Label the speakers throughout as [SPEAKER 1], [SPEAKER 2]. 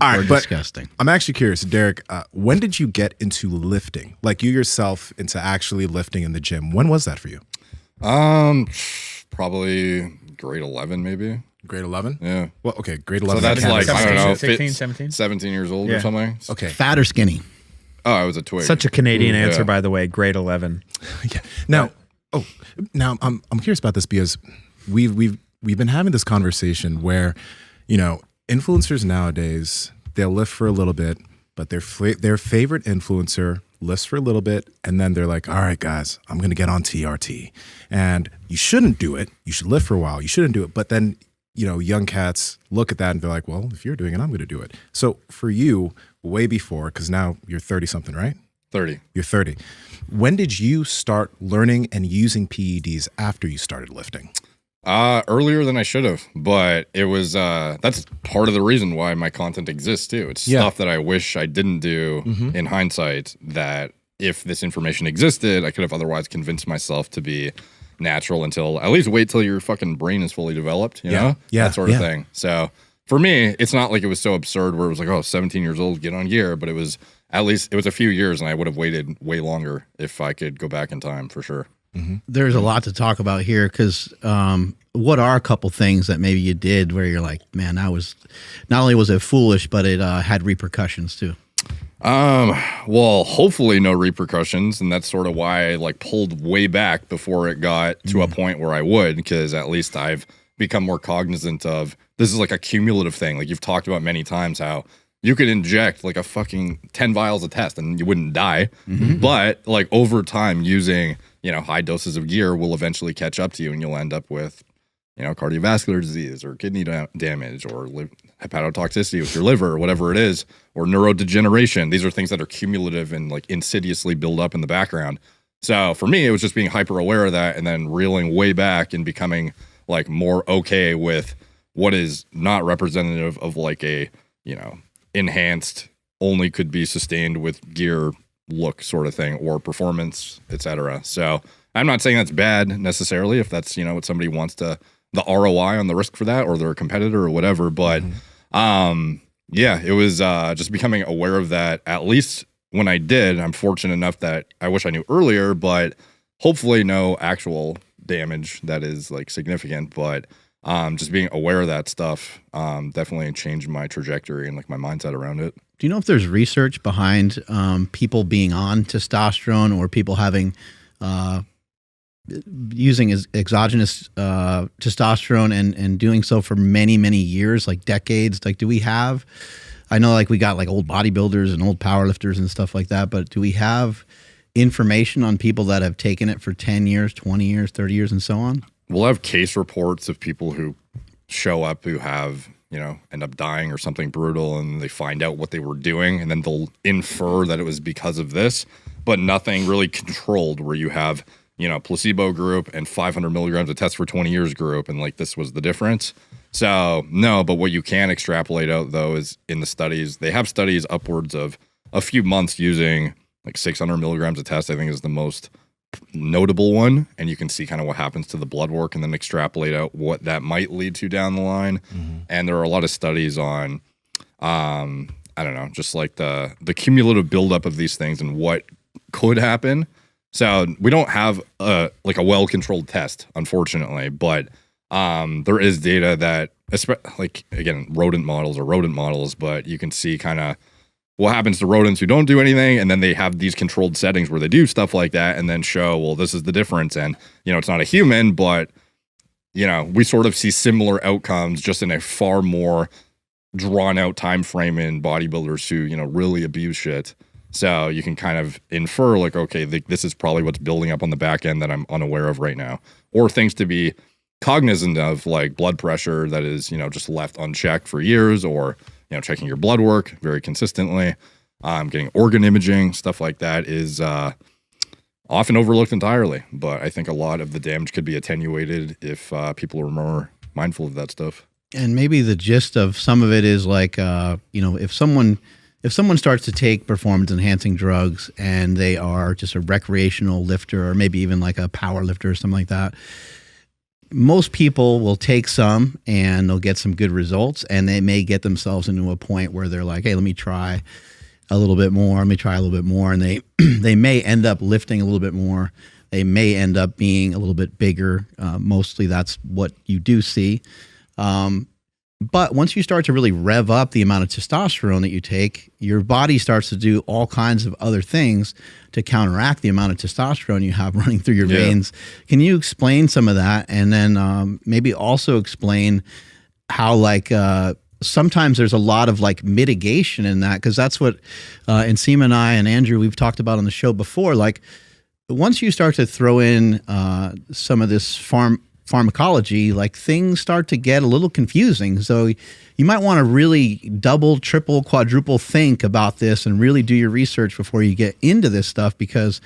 [SPEAKER 1] All right,
[SPEAKER 2] or disgusting.
[SPEAKER 1] I'm actually curious, Derek, when did you get into lifting? Like you yourself into actually lifting in the gym. When was that for you?
[SPEAKER 3] Probably grade 11, maybe.
[SPEAKER 1] Grade 11?
[SPEAKER 3] Yeah.
[SPEAKER 1] Well, okay, grade 11.
[SPEAKER 3] So that's like, I don't know,
[SPEAKER 4] 16, 17?
[SPEAKER 3] 17 years old or
[SPEAKER 4] Yeah.
[SPEAKER 3] something.
[SPEAKER 1] Okay.
[SPEAKER 2] Fat or skinny?
[SPEAKER 3] Oh, I was a twig.
[SPEAKER 4] Such a Canadian
[SPEAKER 3] Ooh,
[SPEAKER 4] answer,
[SPEAKER 3] yeah.
[SPEAKER 4] by the way. Grade 11.
[SPEAKER 1] Yeah. Now, I'm curious about this because we've been having this conversation where, influencers nowadays, they'll lift for a little bit, but their favorite influencer lifts for a little bit, and then they're like, all right, guys, I'm going to get on TRT. And you shouldn't do it. You should lift for a while. You shouldn't do it. But then, young cats look at that and they're like, well, if you're doing it, I'm going to do it. So for you, way before, because now you're 30-something, right?
[SPEAKER 3] 30.
[SPEAKER 1] You're 30. When did you start learning and using PEDs after you started lifting?
[SPEAKER 3] Earlier than I should have, but it was, that's part of the reason why my content exists too. It's stuff that I wish I didn't do in hindsight, that if this information existed, I could have otherwise convinced myself to be natural until at least wait till your fucking brain is fully developed, you know? That sort of thing. So for me, it's not like it was so absurd where it was like, oh, 17 years old, get on gear, but it was at least, it was a few years and I would have waited way longer if I could go back in time for sure.
[SPEAKER 2] There's a lot to talk about here because what are a couple things that maybe you did where you're like, man, that was, not only was it foolish, but it had repercussions too?
[SPEAKER 3] Well, hopefully no repercussions, and that's sort of why I like pulled way back before it got to a point where I would, because at least I've become more cognizant of this is like a cumulative thing. Like you've talked about many times how you could inject like a fucking 10 vials of test and you wouldn't die, but like over time using, high doses of gear will eventually catch up to you and you'll end up with, cardiovascular disease or kidney damage or hepatotoxicity with your liver or whatever it is, or neurodegeneration. These are things that are cumulative and like insidiously build up in the background. So for me, it was just being hyper aware of that and then reeling way back and becoming like more okay with what is not representative of like a, enhanced, only could be sustained with gear look sort of thing or performance, etc. So I'm not saying that's bad necessarily if that's, what somebody wants to, the ROI on the risk for that, or they're a competitor or whatever. But it was just becoming aware of that. At least when I did, I'm fortunate enough that I wish I knew earlier, but hopefully no actual damage that is like significant. But just being aware of that stuff definitely changed my trajectory and like my mindset around it.
[SPEAKER 2] Do you know if there's research behind people being on testosterone or people having using exogenous testosterone and doing so for many, many years, like decades? Like, do we have, I know like we got like old bodybuilders and old powerlifters and stuff like that, but do we have information on people that have taken it for 10 years, 20 years, 30 years and so on?
[SPEAKER 3] We'll have case reports of people who show up who have, end up dying or something brutal and they find out what they were doing and then they'll infer that it was because of this, but nothing really controlled where you have, placebo group and 500 milligrams of test for 20 years group. And like, this was the difference. So no, but what you can extrapolate out though, is in the studies, they have studies upwards of a few months using like 600 milligrams of test, I think is the most notable one. And you can see kind of what happens to the blood work and then extrapolate out what that might lead to down the line. And there are a lot of studies on, I don't know, just like the cumulative buildup of these things and what could happen. So we don't have a well-controlled test, unfortunately, but there is data that, like, again, rodent models, but you can see kind of what happens to rodents who don't do anything, and then they have these controlled settings where they do stuff like that and then show, well, this is the difference. And, it's not a human, but, we sort of see similar outcomes just in a far more drawn-out time frame in bodybuilders who, really abuse shit. So you can kind of infer like, okay, this is probably what's building up on the back end that I'm unaware of right now. Or things to be cognizant of, like blood pressure that is, just left unchecked for years, or, checking your blood work very consistently, getting organ imaging, stuff like that is often overlooked entirely. But I think a lot of the damage could be attenuated if people are more mindful of that stuff.
[SPEAKER 2] And maybe the gist of some of it is like, if someone starts to take performance enhancing drugs and they are just a recreational lifter or maybe even like a power lifter or something like that, most people will take some and they'll get some good results, and they may get themselves into a point where they're like, hey, let me try a little bit more. Let me try a little bit more. And they, they may end up lifting a little bit more. They may end up being a little bit bigger. Mostly that's what you do see. But once you start to really rev up the amount of testosterone that you take, your body starts to do all kinds of other things to counteract the amount of testosterone you have running through your veins. Can you explain some of that? And then maybe also explain how like sometimes there's a lot of like mitigation in that, because that's what Nsima and I and Andrew, we've talked about on the show before. Like once you start to throw in some of this pharmacology, like things start to get a little confusing. So you might want to really double, triple, quadruple think about this and really do your research before you get into this stuff, because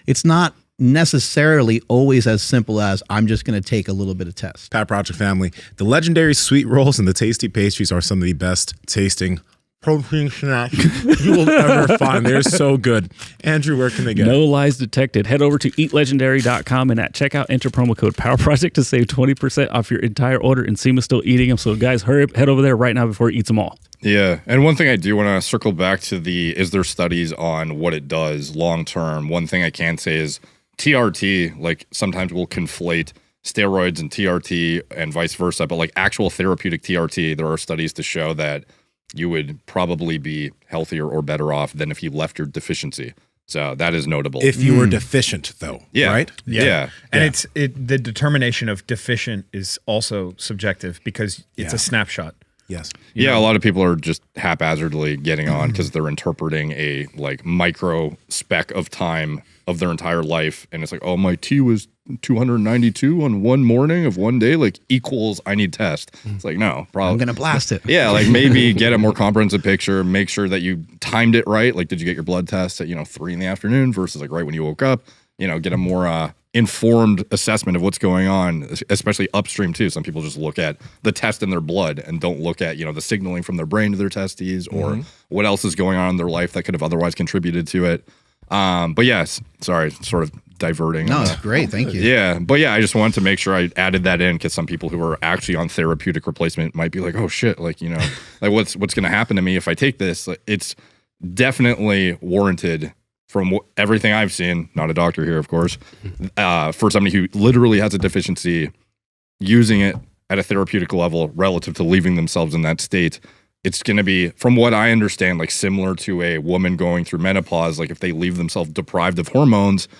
[SPEAKER 2] it's not necessarily always as simple as I'm just going to take a little bit of test.
[SPEAKER 1] Pat Project family, the legendary sweet rolls and the tasty pastries are some of the best tasting protein snacks you will ever find. They're so good. Andrew, where can they get?
[SPEAKER 4] No lies detected. Head over to eatlegendary.com and at checkout enter promo code PowerProject to save 20% off your entire order. And Nsima's still eating them. So guys, hurry up, head over there right now before he eats them all.
[SPEAKER 3] Yeah. And one thing I do want to circle back to is there studies on what it does long term? One thing I can say is TRT, like sometimes we'll conflate steroids and TRT and vice versa, but like actual therapeutic TRT, there are studies to show that you would probably be healthier or better off than if you left your deficiency. So that is notable.
[SPEAKER 1] If you were deficient, though, right?
[SPEAKER 3] Yeah.
[SPEAKER 5] And the determination of deficient is also subjective because it's a snapshot.
[SPEAKER 1] Yes.
[SPEAKER 3] Yeah, a lot of people are just haphazardly getting on because they're interpreting a like micro speck of time of their entire life. And it's like, oh, my T was 292 on one morning of one day, like equals I need test. It's like, no, probably.
[SPEAKER 2] I'm going to blast it.
[SPEAKER 3] Yeah, like maybe get a more comprehensive picture, make sure that you timed it right. Like, did you get your blood test at, 3 in the afternoon versus like right when you woke up? Get a more informed assessment of what's going on, especially upstream too. Some people just look at the test in their blood and don't look at, the signaling from their brain to their testes or what else is going on in their life that could have otherwise contributed to it. But yes, sorry, sort of diverting.
[SPEAKER 2] No, it's great. Thank you.
[SPEAKER 3] Yeah. But yeah, I just wanted to make sure I added that in because some people who are actually on therapeutic replacement might be like, oh shit, like, like what's going to happen to me if I take this? It's definitely warranted from everything I've seen, not a doctor here, of course, for somebody who literally has a deficiency, using it at a therapeutic level relative to leaving themselves in that state. It's going to be, from what I understand, like similar to a woman going through menopause. Like if they leave themselves deprived of hormones,